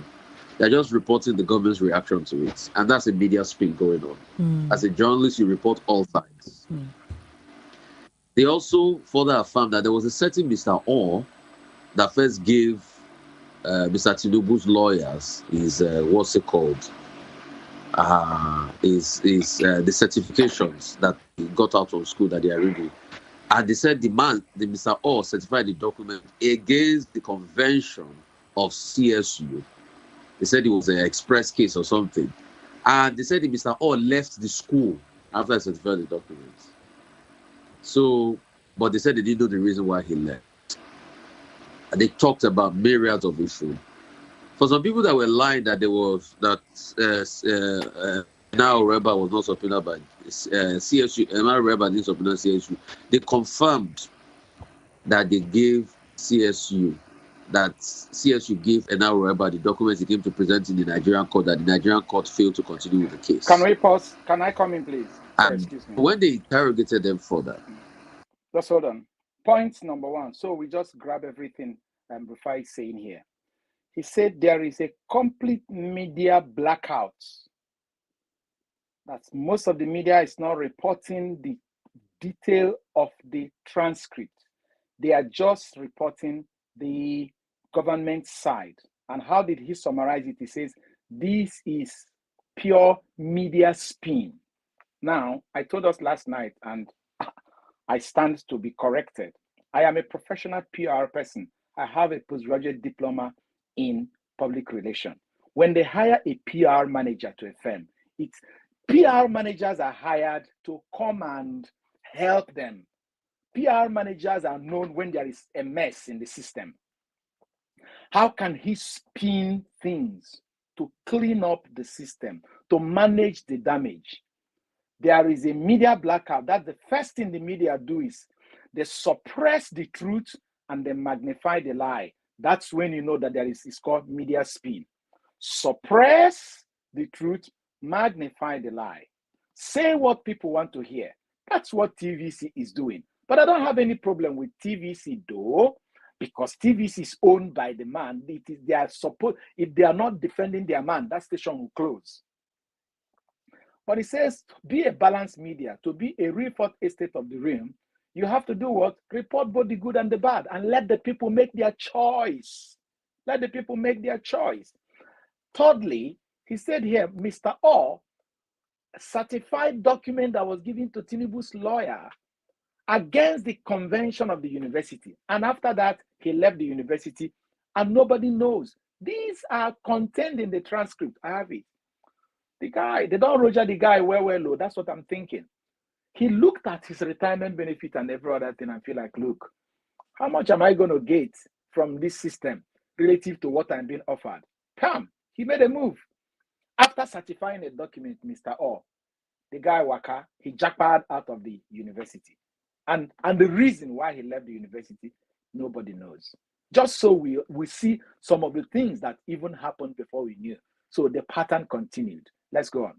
They're just reporting the government's reaction to it, and that's a media spin going on. As a journalist, you report all sides. They also further affirmed that there was a certain Mr. Orr that first gave Mr. Tinubu's lawyers his what's it called? The certifications that he got out of school that they are reading. And they said the Mr. Orr certified the document against the convention of CSU. They said it was an express case or something. And they said that Mr. Orr left the school after he certified the documents. So, but they said they didn't know the reason why he left. And they talked about myriads of issues. For some people that were lying that there was now Reba was not subpoenaed by CSU, now Reba didn't subpoena CSU, they confirmed that they gave CSU, that CSU gave now Reba the documents he came to present in the Nigerian court, that the Nigerian court failed to continue with the case. Can we pause? Can I come in, please? And excuse me. when they interrogated them for that. Just hold on. Point number one. So we just grab everything Rufai is saying here. He said there is a complete media blackout. That's most of the media is not reporting the detail of the transcript. They are just reporting the government side. And how did he summarize it? He says, this is pure media spin. Now, I told us last night, and I stand to be corrected. I am a professional PR person. I have a postgraduate diploma in public relations. When they hire a PR manager to a firm, it's PR managers are hired to come and help them. PR managers are known when there is a mess in the system. How can he spin things to clean up the system, to manage the damage? There is a media blackout. That's the first thing the media do is they suppress the truth and they magnify the lie. That's when you know that it's called media spin. Suppress the truth, magnify the lie. Say what people want to hear. That's what TVC is doing. But I don't have any problem with TVC though, because TVC is owned by the man. If they are not defending their man, that station will close. But it says, be a balanced media. To be a real fourth estate of the realm, you have to do what? Report both the good and the bad and let the people make their choice. Let the people make their choice. Thirdly, he said here, Mr. Orr, certified document that was given to Tinubu's lawyer against the convention of the university. And after that, he left the university and nobody knows. These are contained in the transcript. I have it. The guy, they don't Roger the guy well. That's what I'm thinking. He looked at his retirement benefit and every other thing and feel like, look, how much am I going to get from this system relative to what I'm being offered? Come, he made a move. After certifying a document, Mr. Orr, the guy Waka, he jackpot out of the university. And the reason why he left the university, nobody knows. Just so we see some of the things that even happened before we knew. So the pattern continued. Let's go on.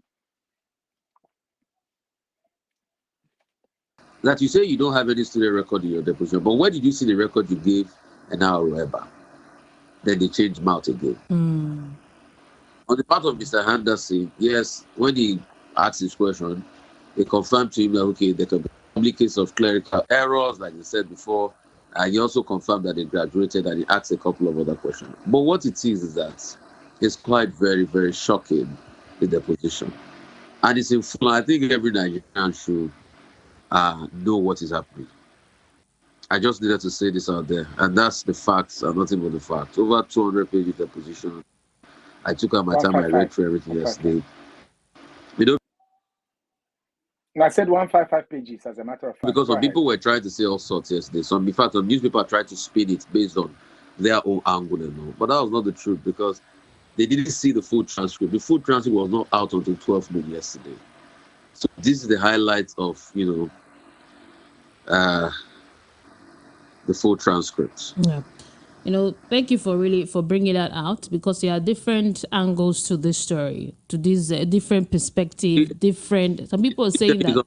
That you say you don't have any student record in your deposition, but where did you see the record you gave an hour Reba? Then they changed mouth again. On the part of Mr. Henderson, yes, when he asked his question, they confirmed to him that, okay, there could be public case of clerical errors, like they said before, and he also confirmed that they graduated and he asked a couple of other questions. But what it is that it's quite very, very shocking, the deposition. And it's in full. I think every Nigerian should know what is happening. I just needed to say this out there, and that's the facts and nothing but the facts. Over 200 pages deposition. I took out my time. I read through everything yesterday. I said 155 pages as a matter of fact. Because some people were trying to say all sorts yesterday. In fact, some newspapers tried to spin it based on their own angle and all. But that was not the truth because they didn't see the full transcript. The full transcript was not out until 12 noon yesterday. So this is the highlight of, the the full transcripts. Yeah. Thank you for bringing that out, because there are different angles to this story, to this different perspective, different. Some people are saying that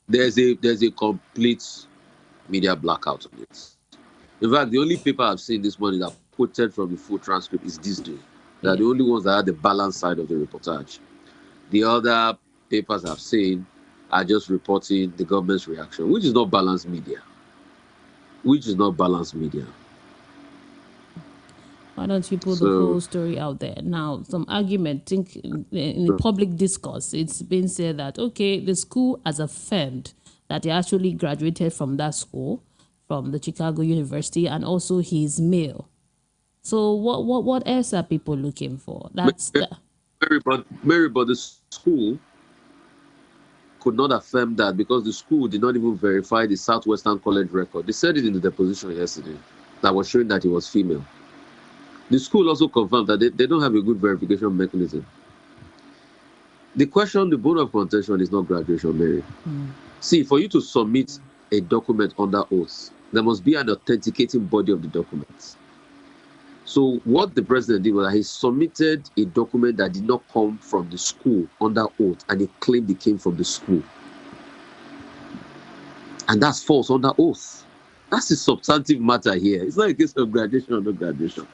There's a complete media blackout on it. In fact, the only paper I've seen this morning that quoted from the full transcript is this day. They're the only ones that had the balanced side of the reportage. The other papers I've seen are just reporting the government's reaction, which is not balanced media. Why don't you put the whole story out there? Now, some argument, think in the public discourse, it's been said that, okay, the school has affirmed that he actually graduated from that school, from the Chicago University, and also he's male. So what else are people looking for? That's Mary, but the school could not affirm that because the school did not even verify the Southwestern College record. They said it in the deposition yesterday that was showing that he was female. The school also confirmed that they don't have a good verification mechanism. The question, the bone of contention is not graduation, Mary. See, for you to submit a document under oath, there must be an authenticating body of the documents. So what the president did was that he submitted a document that did not come from the school under oath, and he claimed it came from the school. And that's false under oath. That's the substantive matter here. It's not a case of graduation or no graduation.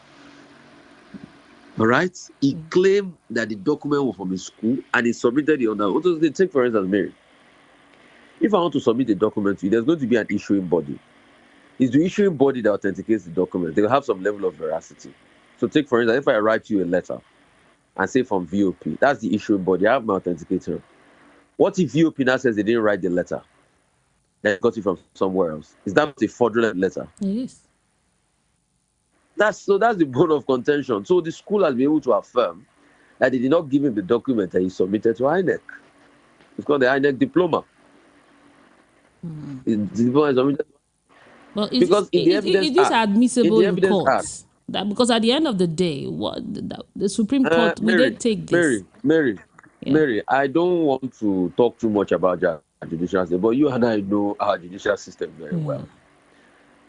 All right? He claimed that the document was from his school, and he submitted it under oath. So take, for instance, Mary. If I want to submit a document to you, there's going to be an issuing body. It's the issuing body that authenticates the document. They will have some level of veracity. So take, for instance, if I write you a letter and say from VOP, that's the issuing body. I have my authenticator. What if VOP now says they didn't write the letter? They got it from somewhere else. Is that a fraudulent letter? Yes. That's the bone of contention. So the school has been able to affirm that they did not give him the document that he submitted to INEC. It's called the INEC diploma. The diploma is submitted. Well, is this admissible in courts? That, because at the end of the day, what the Supreme Court, Mary, we did take this. Mary, I don't want to talk too much about our judicial system, but you and I know our judicial system very well.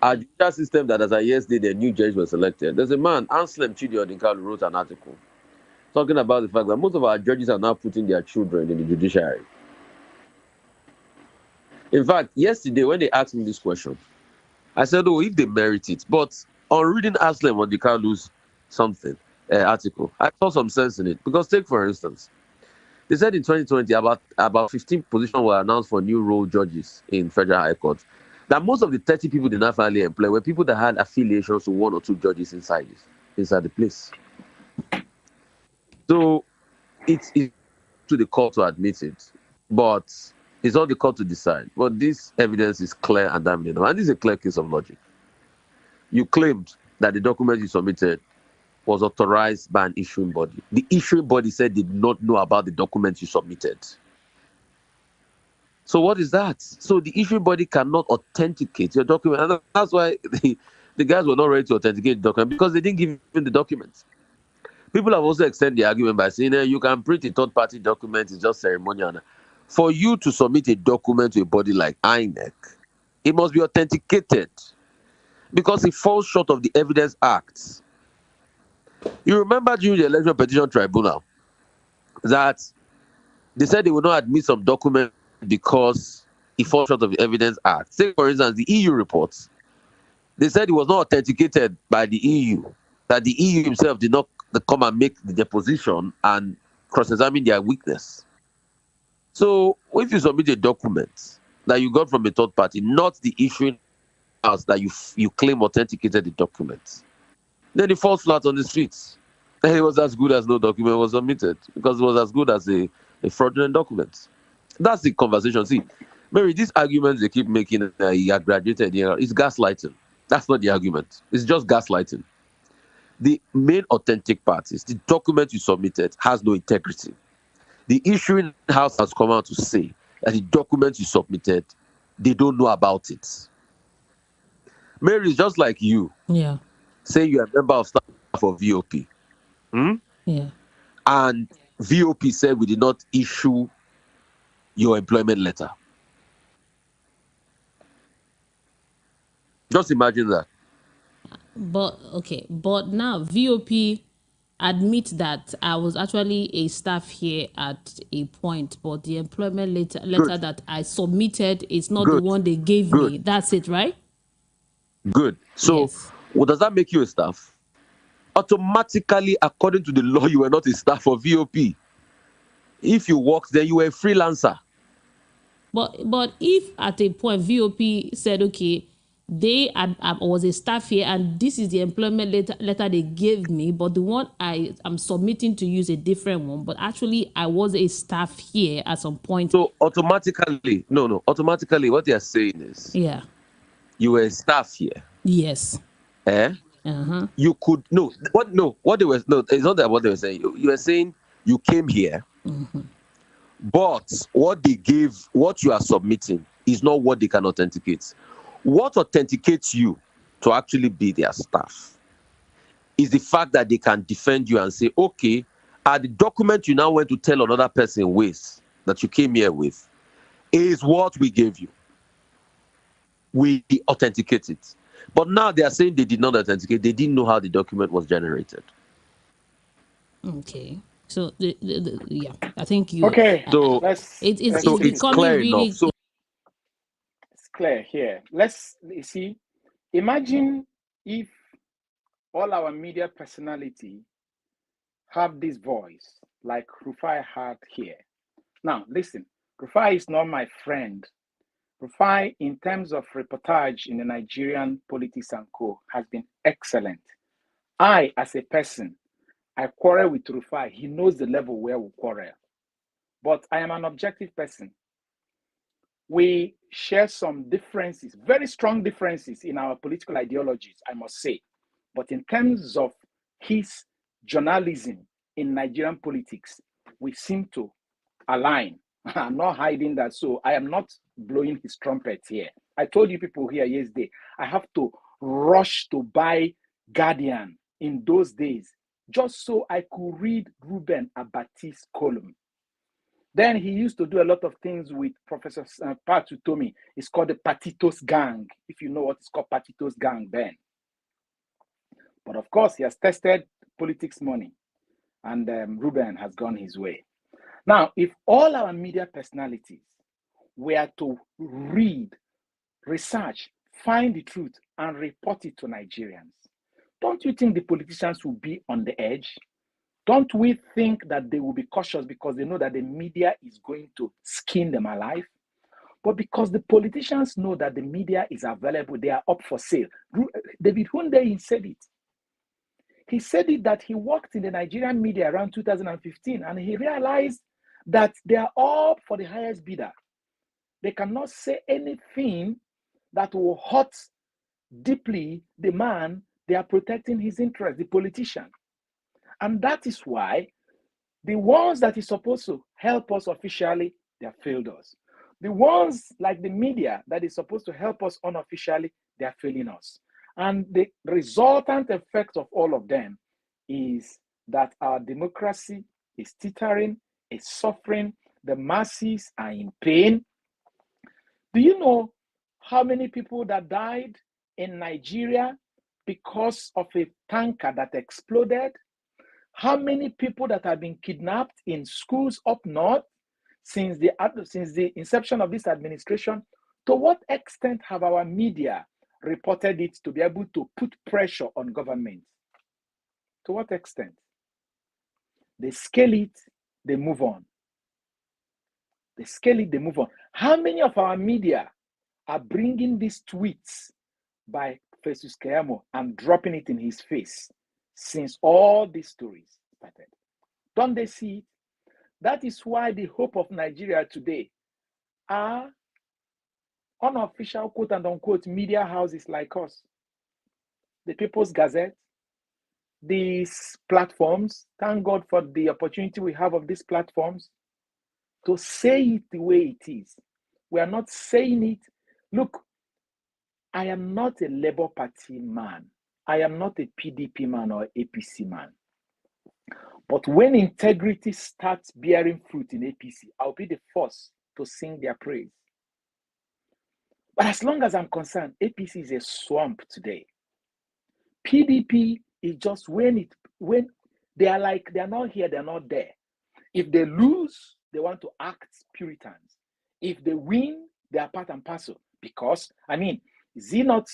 Our judicial system that, as I yesterday, the new judges were selected. There's a man, Anselm Chidi-Odinkalu, wrote an article talking about the fact that most of our judges are now putting their children in the judiciary. In fact, yesterday, when they asked me this question, I said, oh, if they merit it. But on reading Anselm Odinkalu's article, I saw some sense in it. Because take, for instance, they said in 2020, about 15 positions were announced for new role judges in Federal High Court. That most of the 30 people they not finally employ were people that had affiliations to one or two judges inside the place. So it's to the court to admit it, but it's not the court to decide. But this evidence is clear and damning. And this is a clear case of logic. You claimed that the document you submitted was authorized by an issuing body. The issuing body said they did not know about the document you submitted. So what is that? So the issuing body cannot authenticate your document. And that's why the guys were not ready to authenticate the document, because they didn't give him the document. People have also extended the argument by saying, you can print a third-party document, it's just ceremonial. For you to submit a document to a body like INEC, it must be authenticated, because it falls short of the Evidence Act. You remember during the Election Petition Tribunal that they said they would not admit some document because it falls short of the Evidence Act. Say, for instance, the EU reports. They said it was not authenticated by the EU, that the EU himself did not come and make the deposition and cross-examine their witness. So if you submit a document that you got from a third party, not the issuing house that you claim authenticated the document, then it falls flat on the streets. And it was as good as no document was submitted, because it was as good as a fraudulent document. That's the conversation. See, Mary, these arguments they keep making, you graduated, it's gaslighting. That's not the argument. It's just gaslighting. The main authentic part is the document you submitted has no integrity. The issuing house has come out to say that the document you submitted, they don't know about it. Mary, is just like you. Yeah. Say you're a member of staff of VOP. Yeah. And VOP said we did not issue your employment letter. Just imagine that. But okay, but now VOP admit that I was actually a staff here at a point, but the employment letter Good, that I submitted is not the good, one they gave good, me. That's it, right? good. So, Yes. what does that make you a staff? Automatically, according to the law, you were not a staff of VOP. If you worked there, you were a freelancer. But if at a point VOP said, okay, I was a staff here and this is the employment letter they gave me, but the one I am submitting to you is a different one, but actually I was a staff here at some point. So automatically, automatically what they are saying is Yeah. you were a staff here. Yes. Eh? Uh-huh. You could what they were it's not that what they were saying. You were saying you came here, but what they gave, what you are submitting is not what they can authenticate. What authenticates you to actually be their staff is the fact that they can defend you and say, okay, the document you now went to tell another person with that you came here with is what we gave you. We authenticate it. But now they are saying they did not authenticate. They didn't know how the document was generated. Okay. So yeah, I think you. Okay, So It's it's becoming clear really. enough. So it's clear here. Let's see. Imagine if all our media personality have this voice like Rufai had here. Now, listen, Rufai is not my friend. Rufai, in terms of reportage in the Nigerian politics and co, has been excellent. I, as a person, I quarrel with Rufai. He knows the level where we quarrel. But I am an objective person. We share some differences, very strong differences in our political ideologies, I must say. But in terms of his journalism in Nigerian politics, we seem to align. I'm not hiding that, so I am not blowing his trumpet here. I told you people here yesterday, I have to rush to buy Guardian in those days just so I could read Ruben Abati's column. Then he used to do a lot of things with Professor Patu Tomi. It's called the Patitos Gang, if you know what it's called, Patitos Gang, Ben. But of course, he has tested politics money, and Ruben has gone his way. Now, if all our media personalities were to read, research, find the truth, and report it to Nigerians, don't you think the politicians will be on the edge? Don't we think that they will be cautious because they know that the media is going to skin them alive? But because the politicians know that the media is available, they are up for sale. David Hunde said it. He said it that he worked in the Nigerian media around 2015 and he realized that they are all for the highest bidder. They cannot say anything that will hurt deeply the man they are protecting his interest, the politician. And that is why the ones that is supposed to help us officially, they have failed us. The ones like the media that is supposed to help us unofficially, they are failing us. And the resultant effect of all of them is that our democracy is teetering, is suffering, the masses are in pain. Do you know how many people that died in Nigeria because of a tanker that exploded? How many people that have been kidnapped in schools up north since the inception of this administration? To what extent have our media reported it to be able to put pressure on government? To what extent? They scale it, they move on. They scale it, they move on. How many of our media are bringing these tweets by Festus Keyamo and dropping it in his face since all these stories started? Don't they see it? That is why the hope of Nigeria today are unofficial, quote and unquote, media houses like us. The People's Gazette, these platforms. Thank God for the opportunity we have of these platforms to say it the way it is. We are not saying it. Look, I am not a Labour Party man. I am not a PDP man or APC man. But when integrity starts bearing fruit in APC, I'll be the first to sing their praise. But as long as I'm concerned, APC is a swamp today. PDP is just when they are like, they are not here, they're not there. If they lose, they want to act Puritans. If they win, they are part and parcel. Because, I mean, is he not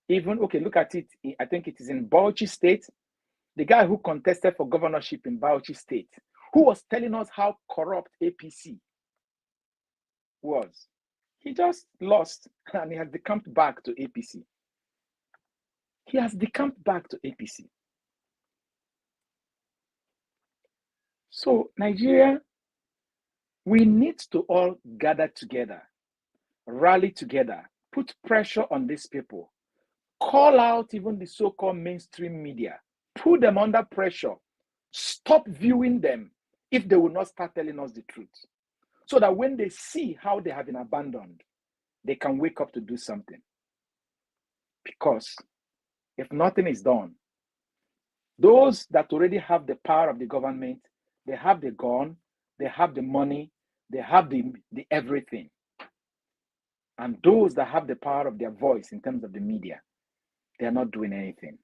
even, okay, look at it. I think it is in Bauchi State. The guy who contested for governorship in Bauchi State, who was telling us how corrupt APC was. He just lost and he has decamped back to APC. He has decamped back to APC. So, Nigeria, we need to all gather together, rally together, put pressure on these people, call out even the so-called mainstream media, put them under pressure, stop viewing them if they will not start telling us the truth. So that when they see how they have been abandoned, they can wake up to do something. Because if nothing is done, those that already have the power of the government, they have the gun, they have the money, they have the everything. And those that have the power of their voice in terms of the media, they are not doing anything.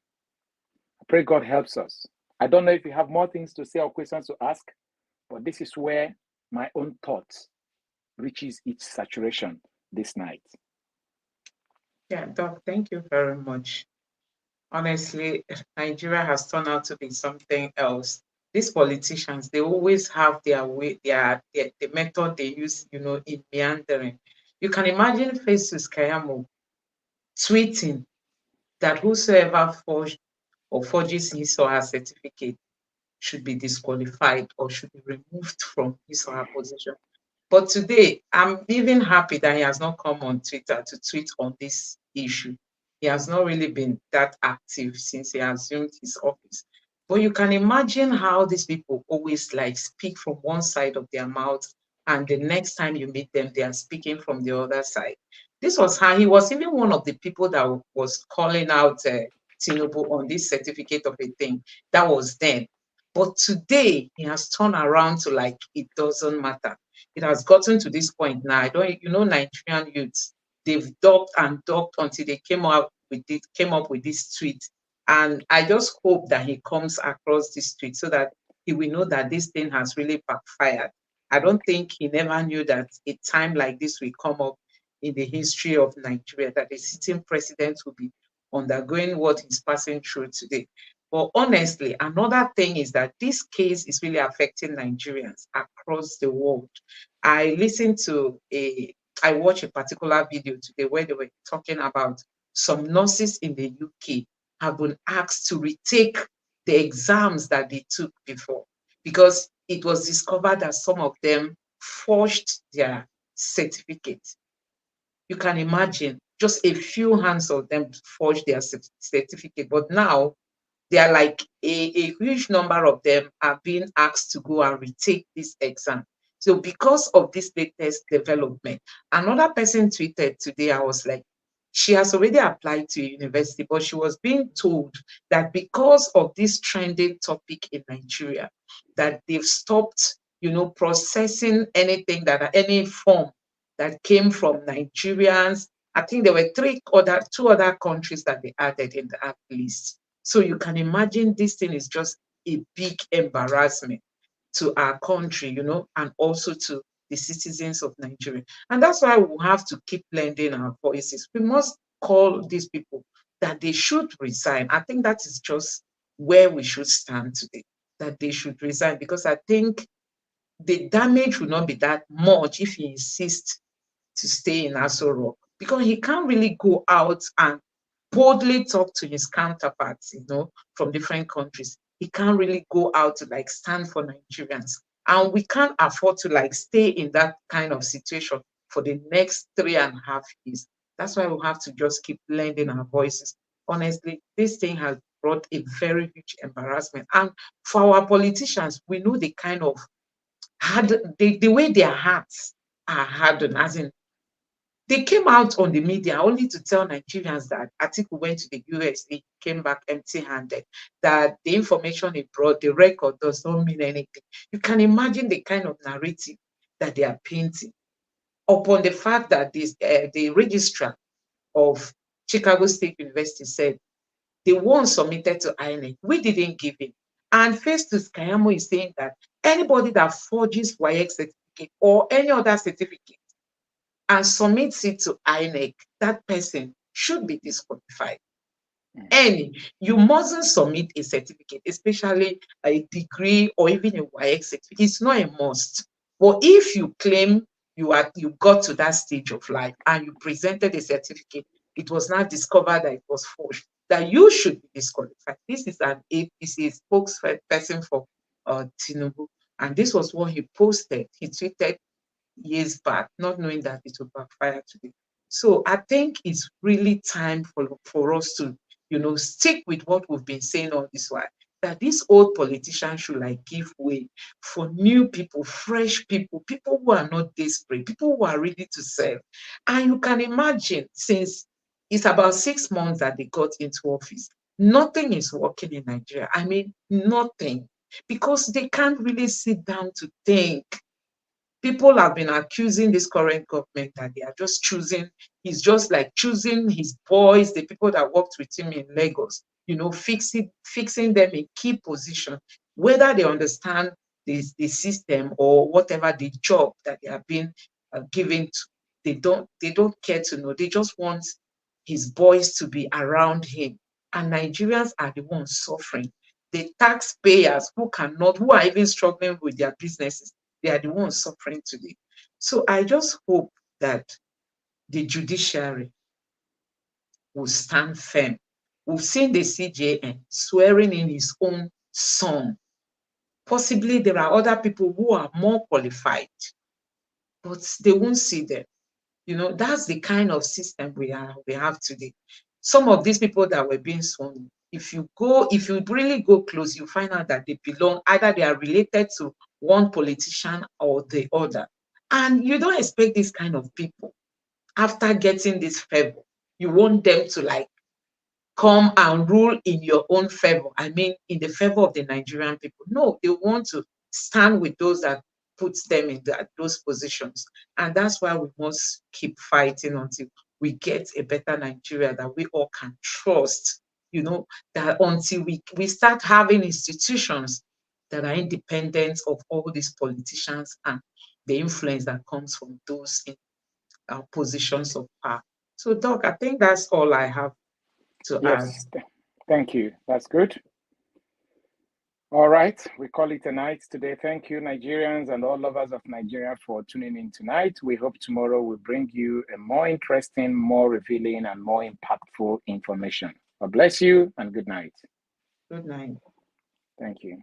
I pray God helps us. I don't know if you have more things to say or questions to ask, but this is where my own thoughts reaches its saturation this night. Yeah, Doc, thank you very much. Honestly, Nigeria has turned out to be something else. These politicians, they always have their way, the method they use, in meandering. You can imagine Festus Kayamo tweeting that whosoever forged or forges his or her certificate should be disqualified or should be removed from his or her position. But today, I'm even happy that he has not come on Twitter to tweet on this issue. He has not really been that active since he assumed his office. But you can imagine how these people always like speak from one side of their mouth, and the next time you meet them, they are speaking from the other side. This was how he was even one of the people that was calling out Tinubu on this certificate of a thing. That was then. But today, he has turned around to like, it doesn't matter. It has gotten to this point now. I don't, Nigerian youths, they've docked and docked until they came up with this tweet. And I just hope that he comes across this tweet so that he will know that this thing has really backfired. I don't think he never knew that a time like this will come up in the history of Nigeria, that a sitting president will be undergoing what he's passing through today. But honestly, another thing is that this case is really affecting Nigerians across the world. I watched a particular video today where they were talking about some nurses in the UK have been asked to retake the exams that they took before because it was discovered that some of them forged their certificate. You can imagine just a few hands of them forged their certificate, but now they are like a huge number of them are being asked to go and retake this exam. So because of this latest development, another person tweeted today, I was like, she has already applied to a university, but she was being told that because of this trending topic in Nigeria, that they've stopped, processing anything any form that came from Nigerians. I think there were two other countries that they added in the list. So you can imagine this thing is just a big embarrassment to our country, and also to the citizens of Nigeria. And that's why we have to keep lending our voices. We must call these people that they should resign. I think that is just where we should stand today, that they should resign, because I think the damage will not be that much if he insists to stay in Aso Rock, because he can't really go out and boldly talk to his counterparts, from different countries. He can't really go out to like stand for Nigerians. And we can't afford to like stay in that kind of situation for the next 3.5 years. That's why we have to just keep lending our voices. Honestly, this thing has brought a very huge embarrassment. And for our politicians, we know the kind of the way their hearts are hardened, as in they came out on the media only to tell Nigerians that Atiku went to the US, he came back empty-handed, that the information he brought, the record does not mean anything. You can imagine the kind of narrative that they are painting upon the fact that the registrar of Chicago State University said the one submitted to INEC, we didn't give it. And Festus Kayamo is saying that anybody that forges WAEC certificate or any other certificate and submits it to INEC, that person should be disqualified. You mustn't submit a certificate, especially a degree or even a WAEC certificate. It's not a must. But if you claim you got to that stage of life and you presented a certificate, it was not discovered that it was forged, that you should be disqualified. This is a spokesperson for Tinubu, and this was what he posted. He tweeted years back, not knowing that it would backfire today. So I think it's really time for us to, stick with what we've been saying all this while, that these old politicians should like give way for new people, fresh people, people who are not desperate, people who are ready to serve. And you can imagine, since it's about 6 months that they got into office, nothing is working in Nigeria. I mean, nothing, because they can't really sit down to think. People have been accusing this current government that they are just choosing, he's just like choosing his boys, the people that worked with him in Lagos, fixing them in key position, whether they understand the system or whatever the job that they have been given to. They don't care to know. They just want his boys to be around him. And Nigerians are the ones suffering. The taxpayers who are even struggling with their businesses, they are the ones suffering today. So I just hope that the judiciary will stand firm. We've seen the CJN swearing in his own son. Possibly there are other people who are more qualified, but they won't see them. That's the kind of system we have today. Some of these people that were being sworn, if you really go close, you find out that they belong, either they are related to one politician or the other. And you don't expect this kind of people, after getting this favor, you want them to come and rule in your own favor. I mean, in the favor of the Nigerian people. No, they want to stand with those that puts them in those positions. And that's why we must keep fighting until we get a better Nigeria that we all can trust, that until we start having institutions that are independent of all these politicians and the influence that comes from those in positions of power. So, Doc, I think that's all I have to add. Yes, thank you. That's good. All right, we call it a night today. Thank you, Nigerians and all lovers of Nigeria, for tuning in tonight. We hope tomorrow will bring you a more interesting, more revealing, and more impactful information. God bless you and good night. Good night. Thank you.